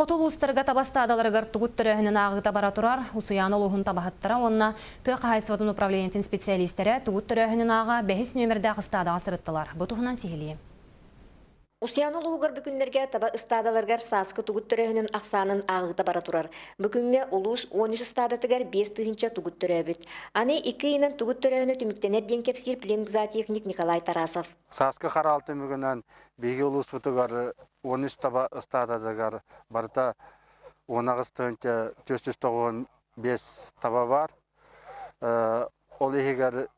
Котулустарга табаста адаларыгар тугут төрөһүнүн агыта бара турар, усуян олуһун табахаттара, онна тыа кахайсыватын управлениятин специалисттері тугут төрөһүнүн ага бэхис нөмердә кыстаадага сырыттылар. Бутуһунан сихилие. Усяны улугар бүгүннерге таба ыстадаларгар саскы тугут төрөһүнүн аксанын агыта бара турар. Бүгүнгө улус 13 стадатыгар 5 тыгынча тугут төрөбүт. Аны 2 ынан тугут төрөһүнү түмүктенер ден кепсир племгзатехник Николай Тарасов. Саскы харалты мүгүнөн биги улус бутугар 13 таба ыстадатыгар барта 10 тыгынча 495 таба бар. Ол егер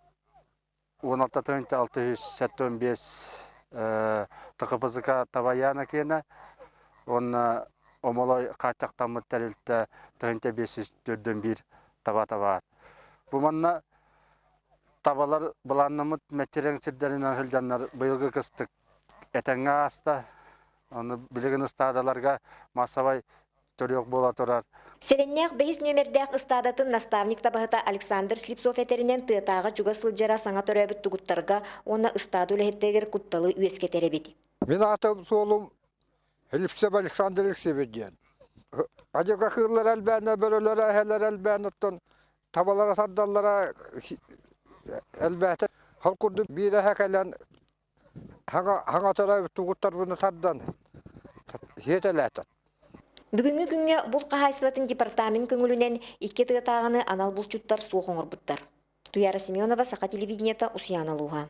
16 тыгынча 675 тықыпызыка табаяна кені, оны омолой қачақтамы тәрілті тығынча 541 таба-таба. Бұманна табалар бұланнымыт мәтчерен сірдерін аңғылданлар бұйылғы кыстық әтәңі аста, оны білігін ұстадаларға масавай төрек бола тұрар. Селеннях бейс нөмердәк ыстадатын наставник табахыта Александр Слепцов этеринен тыатага чуга сылжара саңа төрөбүт тугуттарга оны ыстаду лехеттегер кутталы үеске теребит. Мен атым солум Слепцов Александр Алексеевич. Ажыга кырлар албана бөрөлөр ахелер албанаттан табалара сардаллара албата халкурду бире хакалан хаңа төрөбүт тугуттар буну сардан. Жетеләтә. Бүгүнгү күнгө бул кахайсыбатын департамент көңүлүнен 2 тыатаганы анал булчуттар суохоңор буттар. Туяра Семенова, Саха телевидениета, Усьяна Луга.